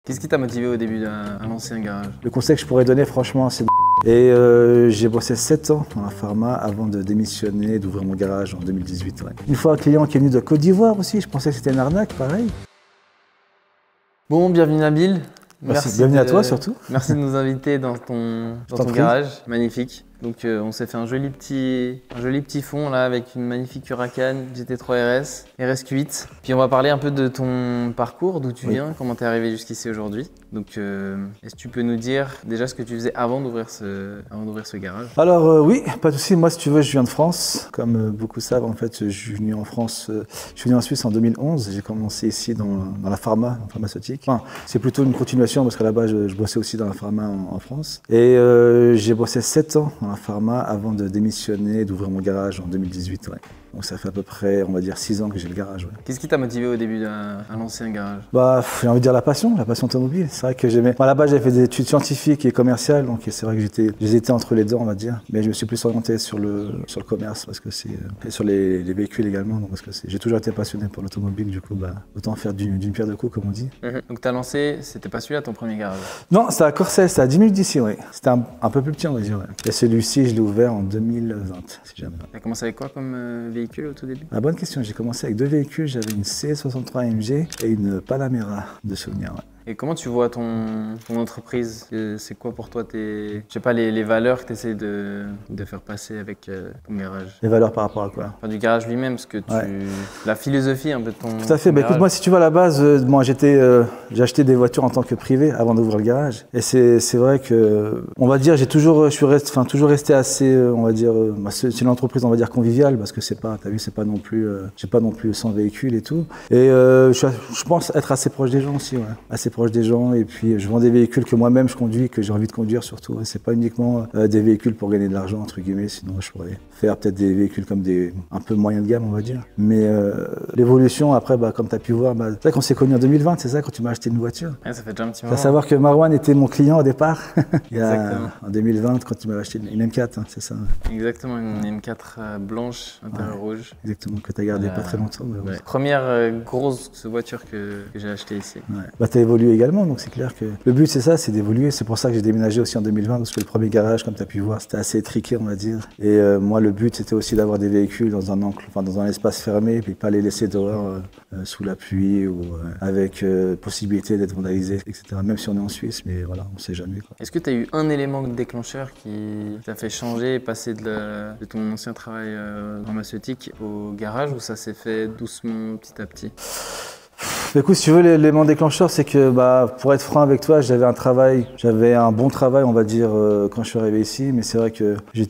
Qu'est-ce qui t'a motivé au début à lancer un garage? Le conseil que je pourrais donner, franchement, c'est et j'ai bossé 7 ans dans la pharma avant de démissionner et d'ouvrir mon garage en 2018. Ouais. Une fois un client qui est venu de Côte d'Ivoire aussi, je pensais que c'était une arnaque, pareil. Bon, bienvenue Nabil. Merci bienvenue à toi surtout. Merci de nous inviter dans ton garage, magnifique. Donc on s'est fait un joli petit fond là avec une magnifique Huracan GT3 RS, RS8. Puis on va parler un peu de ton parcours, d'où tu viens, comment tu es arrivé jusqu'ici aujourd'hui. Donc est-ce que tu peux nous dire déjà ce que tu faisais avant d'ouvrir ce garage? Alors oui, pas de souci. Moi, si tu veux, je viens de France. Comme beaucoup savent, en fait, je suis venu en France, je suis venu en Suisse en 2011. J'ai commencé ici dans la pharma, en pharmaceutique. Enfin, c'est plutôt une continuation parce qu'à la base, je bossais aussi dans la pharma en France. Et j'ai bossé 7 ans dans la pharma avant de démissionner et d'ouvrir mon garage en 2018. Ouais. Donc ça fait à peu près, on va dire, 6 ans que j'ai le garage. Ouais. Qu'est-ce qui t'a motivé au début à lancer un garage? Bah, j'ai envie de dire la passion automobile. C'est vrai que j'aimais. Moi, là-bas, j'avais fait des études scientifiques et commerciales, donc c'est vrai que j'étais entre les deux, on va dire. Mais je me suis plus orienté sur le commerce parce que c'est et sur les véhicules également, donc parce que j'ai toujours été passionné pour l'automobile. Du coup, bah, autant faire d'une pierre deux coups, comme on dit. Donc t'as lancé, c'était pas celui-là ton premier garage? Non, c'était à Corcelles, c'était à 10 minutes d'ici, oui. C'était un peu plus petit, on va dire. Ouais. Et celui-ci, je l'ai ouvert en 2020, si jamais. T'as commencé avec quoi comme véhicule au tout début? Bonne question, j'ai commencé avec 2 véhicules, j'avais une C63 AMG et une Panamera de souvenir. Ouais. Et comment tu vois ton entreprise? C'est quoi pour toi je sais pas, les valeurs que tu essaies de faire passer avec ton garage? Les valeurs par rapport à quoi? Enfin, du garage lui-même, parce que la philosophie un peu de ton Tout à fait. Bah, écoute, moi, si tu vois, à la base, moi, j'ai acheté des voitures en tant que privé avant d'ouvrir le garage. Et c'est vrai que, on va dire, toujours resté assez, on va dire, c'est une entreprise, on va dire, conviviale, parce que t'as vu, c'est pas non plus 100 véhicules et tout. Et je pense être assez proche des gens aussi, ouais. Assez proche des gens, et puis je vends des véhicules que moi-même je conduis, que j'ai envie de conduire surtout. C'est pas uniquement des véhicules pour gagner de l'argent, entre guillemets, sinon je pourrais faire peut-être des véhicules comme un peu moyen de gamme, on va dire. Mais l'évolution, après, comme tu as pu voir, c'est vrai qu'on s'est connus en 2020, c'est ça, quand tu m'as acheté une voiture. Ouais, ça fait déjà un petit moment. À savoir que Marwan était mon client au départ, Exactement. En 2020, quand tu m'avais acheté une M4, hein, c'est ça. Exactement, une M4 blanche, intérieur rouge. Exactement, que tu as gardé pas très longtemps. Ouais. Première grosse voiture que j'ai achetée ici. Ouais. Tu as évolué également, donc c'est clair que le but c'est ça, c'est d'évoluer. C'est pour ça que j'ai déménagé aussi en 2020, parce que le premier garage, comme tu as pu voir, c'était assez étriqué, on va dire. Et moi, le but c'était aussi d'avoir des véhicules dans dans un espace fermé, puis pas les laisser dehors sous la pluie ou avec possibilité d'être vandalisé, etc. Même si on est en Suisse, mais voilà, on sait jamais. Est-ce que tu as eu un élément déclencheur qui t'a fait changer et passer de ton ancien travail pharmaceutique au garage, ou ça s'est fait doucement, petit à petit? Écoute, si tu veux, l'élément déclencheur, c'est que, pour être franc avec toi, j'avais un bon travail, on va dire, quand je suis arrivé ici, mais c'est vrai que je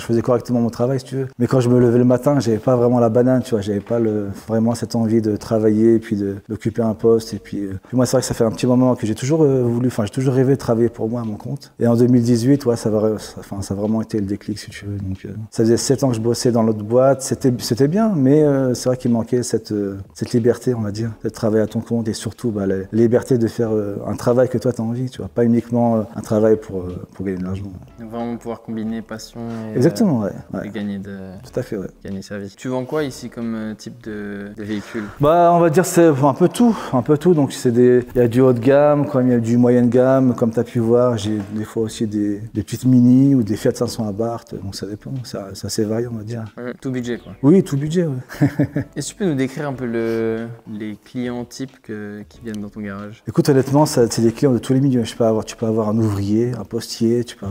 faisais correctement mon travail, si tu veux. Mais quand je me levais le matin, j'avais pas vraiment la banane, tu vois, j'avais pas vraiment cette envie de travailler, puis d'occuper un poste, et puis moi, c'est vrai que ça fait un petit moment que j'ai toujours rêvé de travailler pour moi à mon compte. Et en 2018, ça a vraiment été le déclic, si tu veux. Donc, ça faisait 7 ans que je bossais dans l'autre boîte, c'était bien, mais c'est vrai qu'il manquait cette liberté, on va dire, de travailler à ton compte, et surtout la liberté de faire un travail que toi tu as envie, tu vois, pas uniquement un travail pour gagner de l'argent. Vraiment pouvoir combiner passion et, exactement, et gagner tout à fait, gagner sa vie. Tu vends quoi ici comme type de véhicule? On va dire c'est un peu tout. Donc il y a du haut de gamme, comme il y a du moyen de gamme, comme tu as pu voir, j'ai des fois aussi des petites Mini ou des Fiat 500 Abarth, donc ça dépend, ça c'est varié, on va dire. Tout budget quoi. Oui, tout budget, ouais. Est-ce que tu peux nous décrire un peu les clients types qui viennent dans ton garage? Écoute, honnêtement, c'est des clients de tous les milieux. Tu peux avoir un ouvrier, un postier, tu peux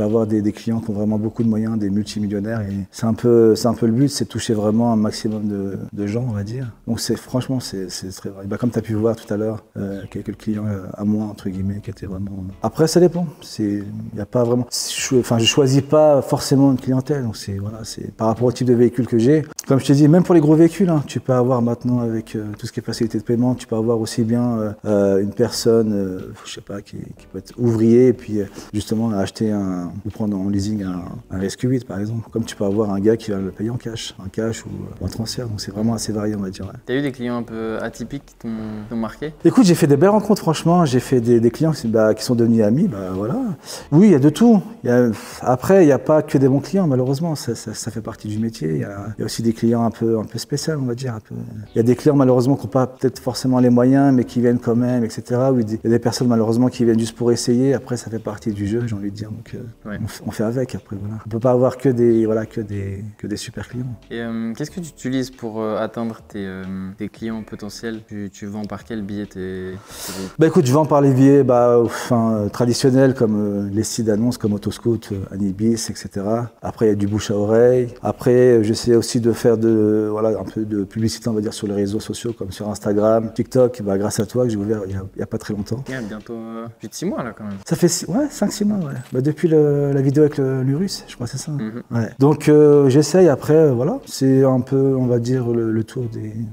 avoir des clients qui ont vraiment beaucoup de moyens, des multimillionnaires. Et c'est un peu le but, c'est de toucher vraiment un maximum de gens, on va dire. Donc franchement, c'est très vrai. Comme tu as pu voir tout à l'heure, quelques clients à moi, entre guillemets, qui étaient vraiment... Après, ça dépend. Il n'y a pas vraiment... je choisis pas forcément une clientèle. Donc c'est par rapport au type de véhicule que j'ai. Comme je te dis, même pour les gros véhicules, hein, tu peux avoir maintenant avec tout ce qui est facilité de paiement, tu peux avoir aussi bien une personne, je sais pas, qui peut être ouvrier et puis justement acheter ou prendre en leasing un RS8 par exemple. Comme tu peux avoir un gars qui va le payer en cash, ou un transfert. Donc c'est vraiment assez varié, on va dire. Ouais. T'as eu des clients un peu atypiques qui t'ont marqué? Écoute, j'ai fait des belles rencontres, franchement. J'ai fait des clients qui sont devenus amis, voilà. Oui, il y a de tout. Après, il n'y a pas que des bons clients, malheureusement. Ça fait partie du métier. Il y a aussi des clients un peu spéciaux, on va dire. Il y a des clients malheureusement malheureusement qui n'ont pas peut-être forcément les moyens, mais qui viennent quand même, etc. Où il y a des personnes malheureusement qui viennent juste pour essayer. Après, ça fait partie du jeu, j'ai envie de dire. Donc, on fait avec. Après, voilà. On peut pas avoir que des super clients. Et qu'est-ce que tu utilises pour atteindre tes clients potentiels? Tu vends par quel biais tes billets? Bah écoute, je vends par les billets traditionnels comme les sites d'annonces comme Autoscout, Anibis, etc. Après, il y a du bouche à oreille. Après, j'essaie aussi de faire un peu de publicité, on va dire, sur les réseaux sociaux comme sur Instagram, TikTok, grâce à toi que j'ai ouvert il y a pas très longtemps. Yeah, bientôt plus de 6 mois là quand même. Ça fait 5-6 mois, ouais. Bah, depuis la vidéo avec l'Urus, je crois que c'est ça. Ouais. Donc j'essaye après, voilà. C'est un peu, on va dire, le tour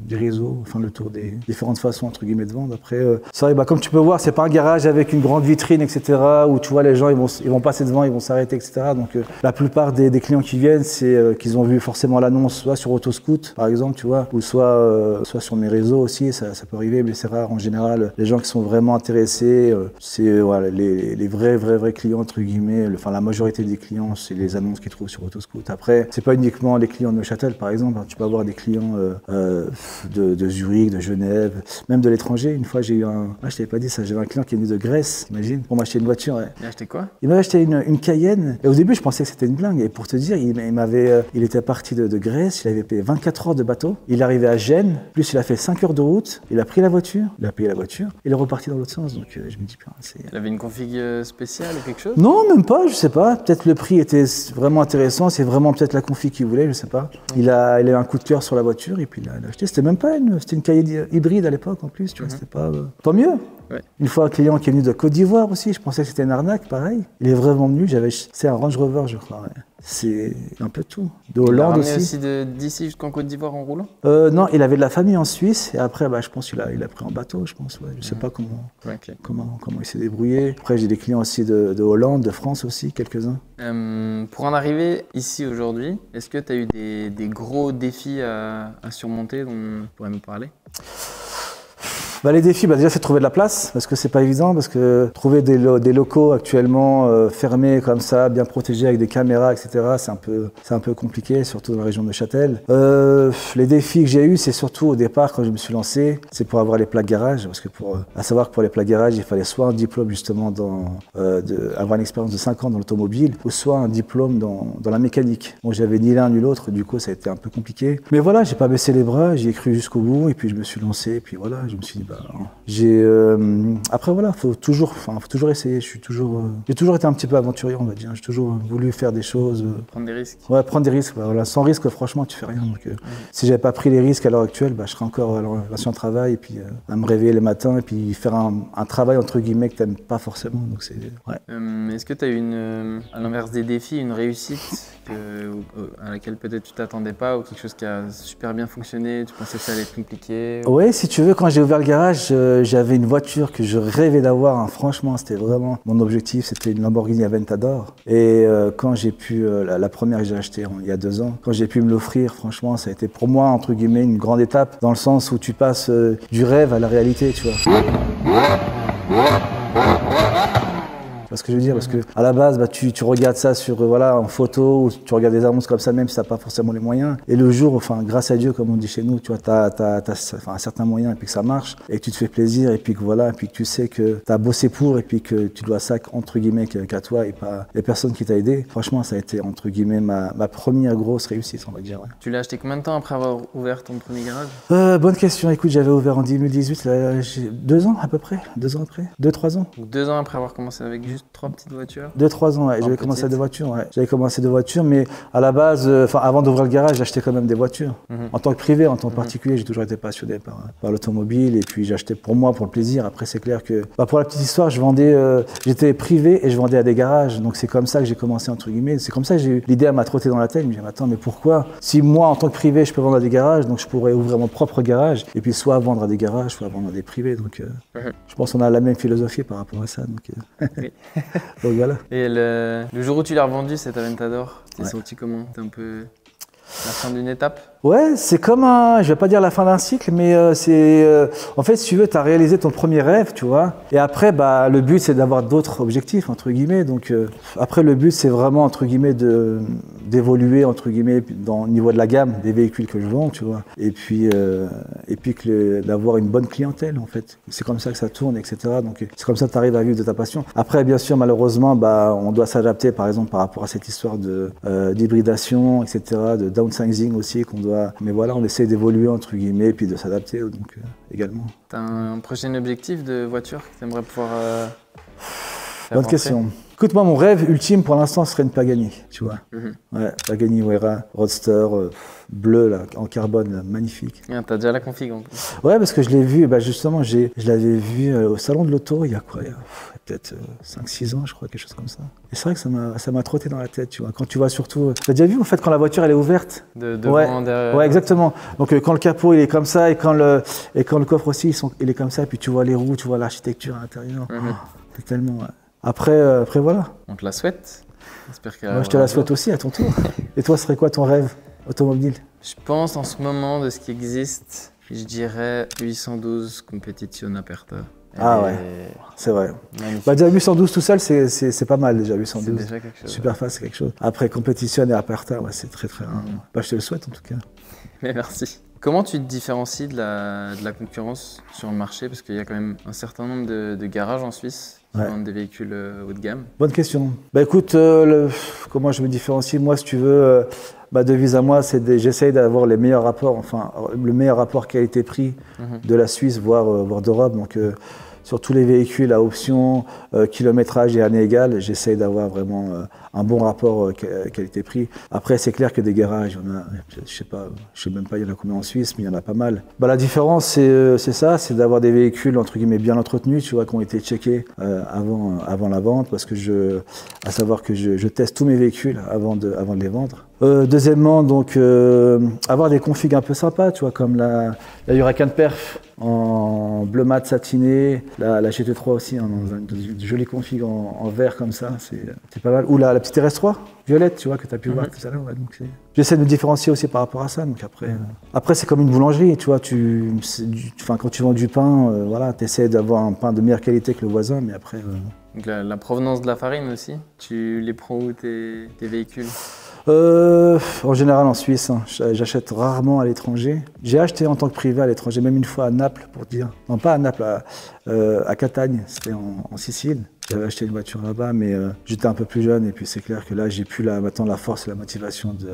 des réseaux, enfin le tour des différentes façons entre guillemets de vendre. Après, c'est vrai, comme tu peux voir, c'est pas un garage avec une grande vitrine, etc. où tu vois les gens, ils vont passer devant, ils vont s'arrêter, etc. Donc la plupart des clients qui viennent, c'est qu'ils ont vu forcément l'annonce, soit sur Autoscout, par exemple, tu vois, ou soit sur mes réseaux aussi, ça peut arriver, mais c'est rare. En général, les gens qui sont vraiment intéressés, c'est voilà, les vrais clients, entre guillemets, enfin la majorité des clients, c'est les annonces qu'ils trouvent sur Autoscout. Après, c'est pas uniquement les clients de Neuchâtel, par exemple, tu peux avoir des clients de Zurich, de Genève, même de l'étranger. Une fois, j'ai eu je t'avais pas dit ça, j'avais un client qui est venu de Grèce, imagine, pour m'acheter une voiture. Ouais. Il a acheté quoi? Il m'avait acheté une Cayenne, et au début, je pensais que c'était une blingue, et pour te dire, il était parti de Grèce, il avait payé 24 heures de bateau, il est arrivé à Gênes, plus il a fait 5 heures de route, il a pris la voiture, il a payé la voiture, il est reparti dans l'autre sens, donc je me dis, c'est... Il avait une config spéciale ou quelque chose? Non, même pas, je sais pas, peut-être le prix était vraiment intéressant, c'est vraiment peut-être la config qu'il voulait, je sais pas. Il a eu un coup de cœur sur la voiture, et puis il a acheté, c'était même pas c'était une Cayenne hybride à l'époque en plus, tu vois, c'était pas... Tant mieux. Ouais. Une fois un client qui est venu de Côte d'Ivoire aussi, je pensais que c'était une arnaque, pareil. Il est vraiment venu, c'est un Range Rover, je crois. Ouais. C'est un peu tout. De Hollande aussi. D'ici jusqu'en Côte d'Ivoire en roulant? Non, il avait de la famille en Suisse et après, je pense qu'il a pris en bateau, je pense. Ouais. Je sais pas comment il s'est débrouillé. Après, j'ai des clients aussi de Hollande, de France aussi, quelques-uns. Pour en arriver ici aujourd'hui, est-ce que tu as eu des gros défis à surmonter dont tu pourrais me parler? Les défis, déjà c'est trouver de la place, parce que c'est pas évident, parce que trouver des locaux actuellement fermés comme ça, bien protégés avec des caméras, etc., c'est un peu compliqué, surtout dans la région de Neuchâtel. Les défis que j'ai eus, c'est surtout au départ, quand je me suis lancé, c'est pour avoir les plaques garage, parce que à savoir que pour les plaques garage, il fallait soit un diplôme justement avoir une expérience de 5 ans dans l'automobile, ou soit un diplôme dans la mécanique. Bon, j'avais ni l'un ni l'autre, du coup ça a été un peu compliqué. Mais voilà, j'ai pas baissé les bras, j'y ai cru jusqu'au bout, et puis je me suis lancé, et puis voilà, je me suis dit, après voilà, faut toujours essayer. J'ai toujours été un petit peu aventurier, on va dire. J'ai toujours voulu faire des choses. Prendre des risques. Ouais, prendre des risques. Voilà. Sans risque, franchement, tu fais rien. Donc, si j'avais pas pris les risques à l'heure actuelle, je serais encore à l'ancien travail et puis à me réveiller les matins et puis faire un travail entre guillemets que t'aimes pas forcément. Donc c'est. Ouais. Est-ce que tu as eu à l'inverse des défis, une réussite à laquelle peut-être tu t'attendais pas ou quelque chose qui a super bien fonctionné, tu pensais que ça allait être compliqué? Oui, si tu veux, quand j'ai ouvert le garage, j'avais une voiture que je rêvais d'avoir. Hein. Franchement, c'était vraiment mon objectif. C'était une Lamborghini Aventador. Et quand j'ai pu, la première que j'ai achetée il y a 2 ans, quand j'ai pu me l'offrir, franchement, ça a été pour moi, entre guillemets, une grande étape dans le sens où tu passes du rêve à la réalité, tu vois. Parce que je veux dire, parce que à la base, tu regardes ça en photo, ou tu regardes des annonces comme ça, même si t'as pas forcément les moyens. Et le jour, grâce à Dieu, comme on dit chez nous, tu vois, t'as un certain moyen et puis que ça marche, et que tu te fais plaisir, et puis que voilà, et puis que tu sais que t'as bossé pour, et puis que tu dois ça entre guillemets qu'à toi et pas les personnes qui t'ont aidé. Franchement, ça a été entre guillemets ma première grosse réussite, on va dire. Ouais. Tu l'as acheté combien de temps après avoir ouvert ton premier garage? Bonne question. Écoute, j'avais ouvert en 2018, j'ai 2 ans à peu près, 2 ans après, 2-3 ans. Donc 2 ans après avoir commencé avec juste 3 petites voitures? 2-3 ans, ouais. J'avais commencé à des voitures, ouais. J'avais commencé des voitures, mais à la base, avant d'ouvrir le garage, j'achetais quand même des voitures. En tant que privé, en tant que particulier, j'ai toujours été passionné par l'automobile et puis j'achetais pour moi, pour le plaisir. Après, c'est clair que, pour la petite histoire, j'étais privé et je vendais à des garages. Donc c'est comme ça que j'ai commencé, entre guillemets. C'est comme ça que j'ai eu l'idée à m'a trotté dans la tête. Je me disais, attends, mais pourquoi? Si moi, en tant que privé, je peux vendre à des garages, donc je pourrais ouvrir mon propre garage et puis soit vendre à des garages, soit vendre à des privés. Donc je pense qu'on a la même philosophie par rapport à ça. Donc, oui. donc voilà. Et le jour où tu l'as revendu, cet Aventador, t'es senti comment? T'es un peu la fin d'une étape? Ouais, c'est comme je vais pas dire la fin d'un cycle, mais en fait, si tu veux, tu as réalisé ton premier rêve, tu vois. Et après, bah, le but, c'est d'avoir d'autres objectifs, entre guillemets. Donc, après, le but, c'est vraiment, entre guillemets, d'évoluer, entre guillemets, au niveau de la gamme des véhicules que je vends, tu vois. Et puis d'avoir une bonne clientèle, en fait. C'est comme ça que ça tourne, etc. Donc, c'est comme ça que tu arrives à vivre de ta passion. Après, bien sûr, malheureusement, bah, on doit s'adapter, par exemple, par rapport à cette histoire d'hybridation, etc., de downsizing aussi, mais voilà, on essaie d'évoluer entre guillemets et puis de s'adapter donc également. T'as un prochain objectif de voiture que t'aimerais pouvoir faire Bonne rentrer? question. Écoute, moi, mon rêve ultime pour l'instant serait une Pagani, tu vois. Ouais, Pagani Huayra, Roadster, bleu là, en carbone, là, magnifique. Ah, t'as déjà la config en plus. Ouais, parce que je l'ai vu, bah, justement, je l'avais vu au salon de l'auto il y a quoi, il y a peut-être 5-6 ans, je crois, quelque chose comme ça. Et c'est vrai que ça m'a trotté dans la tête, tu vois. Quand tu vois surtout, t'as déjà vu en fait quand la voiture elle est ouverte. Devant, derrière. Ouais, exactement. Donc quand le capot il est comme ça et quand le coffre aussi il est comme ça, et puis tu vois les roues, tu vois l'architecture à l'intérieur. C'est tellement. Ouais. Après voilà. On te la souhaite. J'espère qu'elle Moi, je te la souhaite aussi à ton tour. Et toi, ce serait quoi ton rêve automobile? Je pense en ce moment de ce qui existe, je dirais 812 Competizione Aperta. Ah ouais, c'est vrai. Magnifique. Bah, déjà 812 tout seul, c'est pas mal déjà 812. C'est déjà quelque chose. Superfast, c'est quelque chose. Après compétition et Aperta, ouais, c'est très très rare. Bah, je te le souhaite en tout cas. Mais merci. Comment tu te différencies de la concurrence sur le marché? Parce qu'il y a quand même un certain nombre de garages en Suisse qui vendent des véhicules haut de gamme. Bonne question. Bah écoute, comment je me différencie? Moi, si tu veux, ma devise à moi, c'est j'essaye d'avoir les meilleurs rapports, enfin le meilleur rapport qualité-prix de la Suisse, voire d'Europe. Donc sur tous les véhicules à option, kilométrage et année égale, j'essaye d'avoir vraiment un bon rapport qualité-prix. Après, c'est clair que des garages, il y en a, je sais même pas il y en a combien en Suisse, mais il y en a pas mal. Bah, la différence, c'est ça, c'est d'avoir des véhicules entre guillemets bien entretenus, tu vois, qui ont été checkés avant la vente, parce que à savoir que je teste tous mes véhicules avant de les vendre. Deuxièmement, donc avoir des configs un peu sympas, tu vois, comme la Huracan Perf en bleu mat satiné, la GT3 aussi dans une jolie config en vert comme ça, c'est pas mal. Ou la petite RS3 violette, tu vois, que tu as pu voir tout à l'heure. Ouais, j'essaie de me différencier aussi par rapport à ça. Donc après c'est comme une boulangerie, tu vois, quand tu vends du pain, voilà, tu essaies d'avoir un pain de meilleure qualité que le voisin, mais après. Donc la provenance de la farine aussi, tu les prends où tes véhicules? En général en Suisse, hein. J'achète rarement à l'étranger. J'ai acheté en tant que privé à l'étranger, même une fois à Naples pour dire. Non, pas à Naples, à Catagne, c'était en Sicile. J'avais acheté une voiture là-bas, mais j'étais un peu plus jeune et puis c'est clair que là j'ai plus maintenant la force et la motivation de.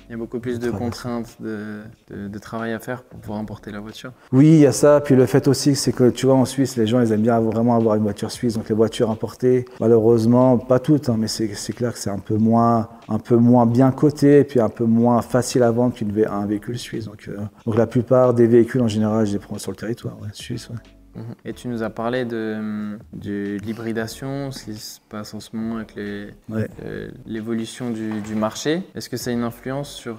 Il y a beaucoup plus de contraintes de travail à faire pour pouvoir emporter la voiture. Oui, il y a ça. Puis le fait aussi, c'est que tu vois, en Suisse, les gens ils aiment bien vraiment avoir une voiture suisse. Donc les voitures importées, malheureusement, pas toutes, hein, mais c'est clair que c'est un peu moins bien coté et puis un peu moins facile à vendre qu'un véhicule suisse. Donc la plupart des véhicules en général, je les prends sur le territoire suisse. Ouais. Et tu nous as parlé de l'hybridation, ce qui se passe en ce moment avec l'évolution du marché. Est-ce que ça a une influence sur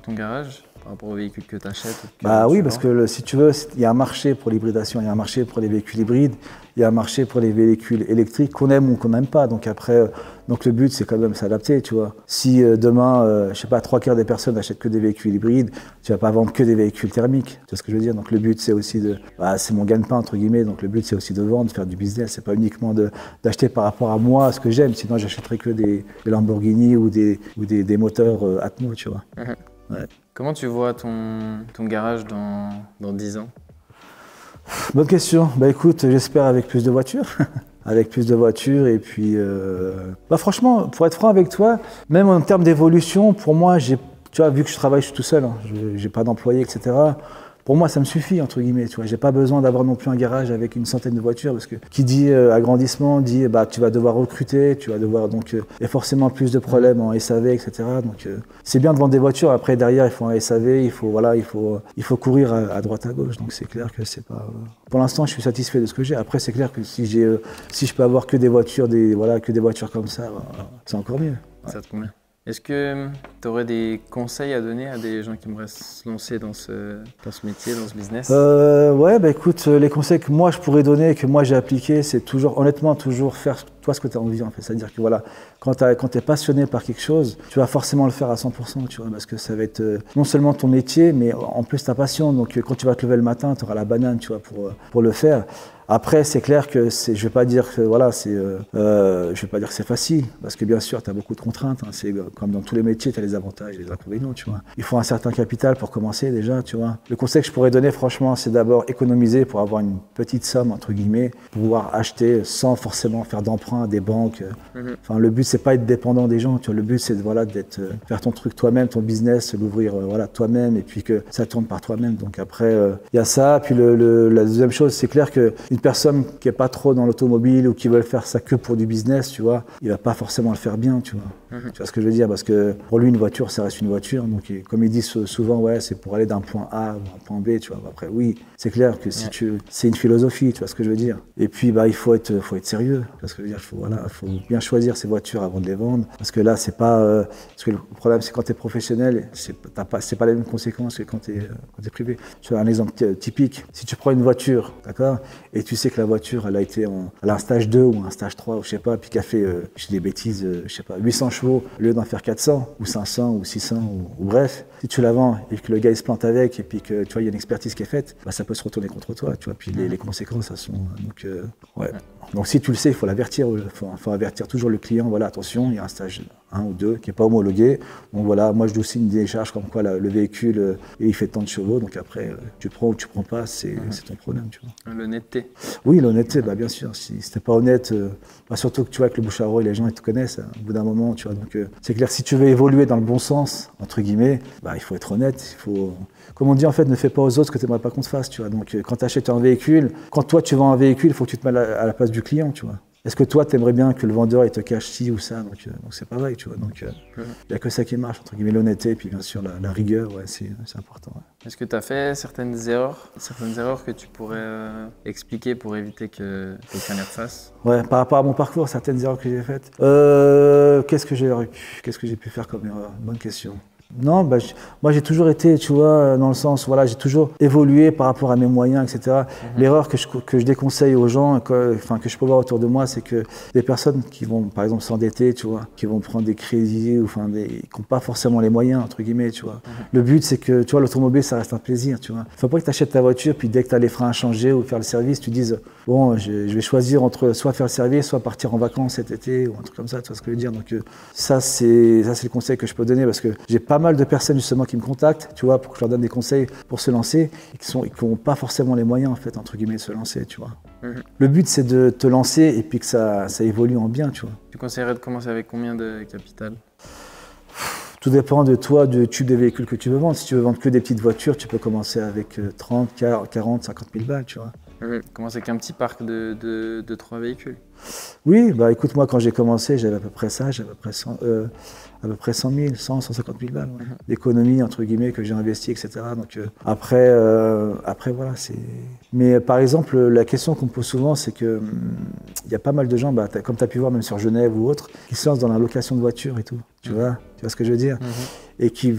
ton garage par rapport aux véhicules que tu achètes? Bah oui, parce que si tu veux, il y a un marché pour l'hybridation, il y a un marché pour les véhicules hybrides, il y a un marché pour les véhicules électriques qu'on aime ou qu'on n'aime pas. Donc après, le but c'est quand même s'adapter, tu vois. Si demain, je sais pas, 3/4 des personnes n'achètent que des véhicules hybrides, tu vas pas vendre que des véhicules thermiques. Tu vois ce que je veux dire? Donc le but c'est aussi c'est mon gagne-pain entre guillemets. Donc le but c'est aussi de vendre, de faire du business. C'est pas uniquement d'acheter par rapport à moi ce que j'aime. Sinon j'achèterais que des Lamborghini ou des moteurs Atmo, tu vois. Ouais. Comment tu vois ton garage dans 10 ans? Bonne question. Bah écoute, j'espère avec plus de voitures. Avec plus de voitures et puis... franchement, pour être franc avec toi, même en termes d'évolution, pour moi, tu vois, vu que je travaille, je suis tout seul, hein, j'ai pas d'employé, etc. Pour moi, ça me suffit, entre guillemets, tu vois. J'ai pas besoin d'avoir non plus un garage avec une centaine de voitures, parce que qui dit agrandissement, dit tu vas devoir recruter, tu vas devoir donc... il y a forcément plus de problèmes en SAV, etc. Donc c'est bien de vendre des voitures, après derrière, il faut un SAV, il faut courir à droite à gauche, donc c'est clair que c'est pas... Pour l'instant, je suis satisfait de ce que j'ai. Après, c'est clair que si je peux avoir que des voitures, que des voitures comme ça, c'est encore mieux. Ouais. Ça te convient? Est-ce que tu aurais des conseils à donner à des gens qui aimeraient se lancer dans ce métier, dans ce business? Ouais, bah écoute, les conseils que moi je pourrais donner, que moi j'ai appliqué, c'est toujours, honnêtement, toujours faire toi ce que tu as envie en fait. C'est-à-dire que voilà, quand tu es passionné par quelque chose, tu vas forcément le faire à 100%, tu vois, parce que ça va être non seulement ton métier, mais en plus ta passion. Donc quand tu vas te lever le matin, tu auras la banane, tu vois, pour le faire. Après, c'est clair que je vais pas dire que voilà, je vais pas dire que c'est facile, parce que bien sûr, tu as beaucoup de contraintes. Hein, c'est comme dans tous les métiers, tu as les avantages et les inconvénients, tu vois. Il faut un certain capital pour commencer déjà, tu vois. Le conseil que je pourrais donner, franchement, c'est d'abord économiser pour avoir une petite somme entre guillemets, pour pouvoir acheter sans forcément faire d'emprunt à des banques. Enfin, le but c'est pas être dépendant des gens, tu vois. Le but c'est voilà faire ton truc toi-même, ton business, l'ouvrir voilà toi-même et puis que ça tourne par toi-même. Donc après, il y a ça. Puis la deuxième chose, c'est clair que une personne qui est pas trop dans l'automobile ou qui veut faire ça que pour du business, tu vois, il va pas forcément le faire bien, tu vois. Tu vois ce que je veux dire? Parce que pour lui, une voiture, ça reste une voiture. Donc, comme ils disent souvent, ouais, c'est pour aller d'un point A à un point B, tu vois. Après, oui, c'est clair que c'est une philosophie, tu vois ce que je veux dire. Et puis, bah, il faut être sérieux. Tu vois ce que je veux dire? Faut bien choisir ses voitures avant de les vendre. Parce que là, c'est pas, parce que le problème, c'est quand tu es professionnel, c'est pas les mêmes conséquences que quand tu es privé. Tu as un exemple typique. Si tu prends une voiture, d'accord, et tu sais que la voiture, elle a un stage 2 ou un stage 3, ou je sais pas, puis qu'elle fait, je dis des bêtises, je sais pas, 800 chevaux, au lieu d'en faire 400 ou 500 ou 600 ou bref, si tu la vends et que le gars il se plante avec et puis que tu vois il y a une expertise qui est faite, bah, ça peut se retourner contre toi, tu vois. Puis les conséquences, ça sont donc ouais. Donc si tu le sais, il faut l'avertir, faut avertir toujours le client. Voilà, attention, il y a un stage 1 ou 2 qui n'est pas homologué. Donc voilà, moi je dois aussi une décharge comme quoi le véhicule il fait tant de chevaux. Donc après, tu prends ou tu prends pas, c'est ton problème, tu vois. L'honnêteté. Oui, l'honnêteté, bah bien sûr. Si t'es pas honnête, bah, surtout que tu vois que le bouche à oreille, les gens ils te connaissent au bout d'un moment, tu vois. Donc c'est clair, si tu veux évoluer dans le bon sens entre guillemets, bah il faut être honnête. Il faut, comme on dit en fait, ne fais pas aux autres ce que tu n'aimerais pas qu'on te fasse, tu vois. Donc quand tu achètes un véhicule, quand toi tu vends un véhicule, il faut que tu te mettes à la place du client, tu vois. Est-ce que toi, tu aimerais bien que le vendeur il te cache ci ou ça? Donc c'est pas vrai, tu vois. Donc il n'y a que ça qui marche, entre guillemets, l'honnêteté et puis bien sûr la rigueur, ouais, c'est important. Ouais. Est-ce que tu as fait certaines erreurs que tu pourrais expliquer pour éviter que quelqu'un les refasse? Ouais, par rapport à mon parcours, certaines erreurs que j'ai faites. Qu'est-ce que j'ai pu faire comme erreur? Bonne question. Non, bah, moi j'ai toujours été, tu vois, dans le sens, voilà, j'ai toujours évolué par rapport à mes moyens, etc. L'erreur que je déconseille aux gens, que je peux voir autour de moi, c'est que des personnes qui vont, par exemple, s'endetter, tu vois, qui vont prendre des crédits, ou qui n'ont pas forcément les moyens, entre guillemets, tu vois. Le but, c'est que, tu vois, l'automobile, ça reste un plaisir, tu vois. Faut pas que tu achètes ta voiture, puis dès que tu as les freins à changer ou faire le service, tu dises, bon, je vais choisir entre soit faire le service, soit partir en vacances cet été, ou un truc comme ça, tu vois ce que je veux dire. Donc ça, c'est le conseil que je peux donner, parce que j'ai pas mal de personnes justement qui me contactent, tu vois, pour que je leur donne des conseils pour se lancer, et qui n'ont pas forcément les moyens, en fait, entre guillemets, de se lancer, tu vois. Le but, c'est de te lancer et puis que ça évolue en bien, tu vois. Tu conseillerais de commencer avec combien de capital? Tout dépend de toi, du type de véhicule que tu veux vendre. Si tu veux vendre que des petites voitures, tu peux commencer avec 30, 40, 50 000 balles, tu vois. Commencer avec un petit parc de 3 véhicules. Oui, bah écoute, moi quand j'ai commencé, j'avais à peu près ça, j'avais à peu près 100 000, 150 000 balles d'économie, entre guillemets, que j'ai investi, etc. Donc après voilà, c'est... Mais par exemple, la question qu'on me pose souvent, c'est que y a pas mal de gens, bah, comme tu as pu voir même sur Genève ou autre, qui se lancent dans la location de voitures et tout, tu vois ce que je veux dire? Et qui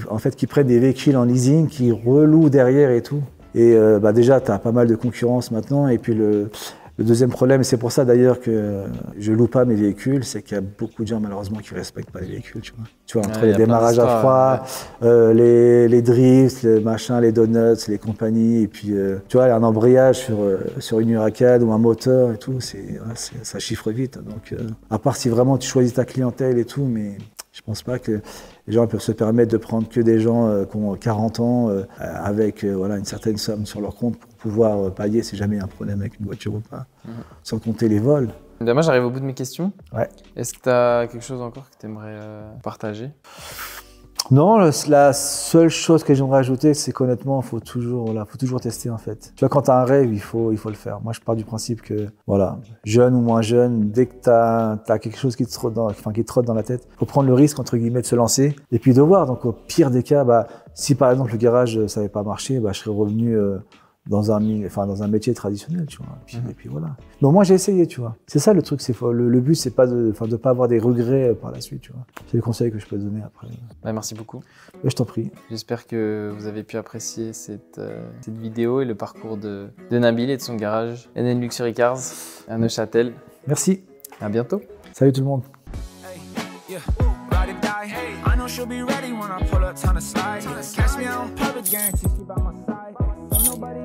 prennent des véhicules en leasing, qui relouent derrière et tout. Et bah déjà, tu as pas mal de concurrence maintenant. Et puis le deuxième problème, et c'est pour ça d'ailleurs que je loue pas mes véhicules, c'est qu'il y a beaucoup de gens malheureusement qui respectent pas les véhicules, tu vois. Entre les démarrages à froid, les drifts, les machins, les donuts, les compagnies, et puis tu vois, un embrayage sur une Huracan ou un moteur et tout, ça chiffre vite. Donc à part si vraiment tu choisis ta clientèle et tout, mais je pense pas que les gens peuvent se permettre de prendre que des gens qui ont 40 ans avec voilà, une certaine somme sur leur compte pour pouvoir payer si jamais il y a un problème avec une voiture ou pas, sans compter les vols. Moi, j'arrive au bout de mes questions. Ouais. Est-ce que tu as quelque chose encore que tu aimerais partager? Non, la seule chose que j'aimerais ajouter, c'est qu'honnêtement, faut toujours tester en fait. Tu vois, quand tu as un rêve, il faut le faire. Moi, je pars du principe que, voilà, jeune ou moins jeune, dès que tu as quelque chose qui te trotte dans la tête, faut prendre le risque, entre guillemets, de se lancer et puis de voir. Donc, au pire des cas, bah, si par exemple le garage, ça n'avait pas marché, bah, je serais revenu dans un métier traditionnel, tu vois. Et puis voilà. Donc moi j'ai essayé, tu vois. C'est ça le truc, le but c'est pas de pas avoir des regrets par la suite, tu vois. C'est le conseil que je peux te donner après. Bah, merci beaucoup. Je t'en prie. J'espère que vous avez pu apprécier cette vidéo et le parcours de Nabil et de son garage NN Luxury Cars à Neuchâtel. Merci. À bientôt. Salut tout le monde. I know she'll be ready when I pull up, time to slide. Catch me out in public, guarantee she by my side. Ain't nobody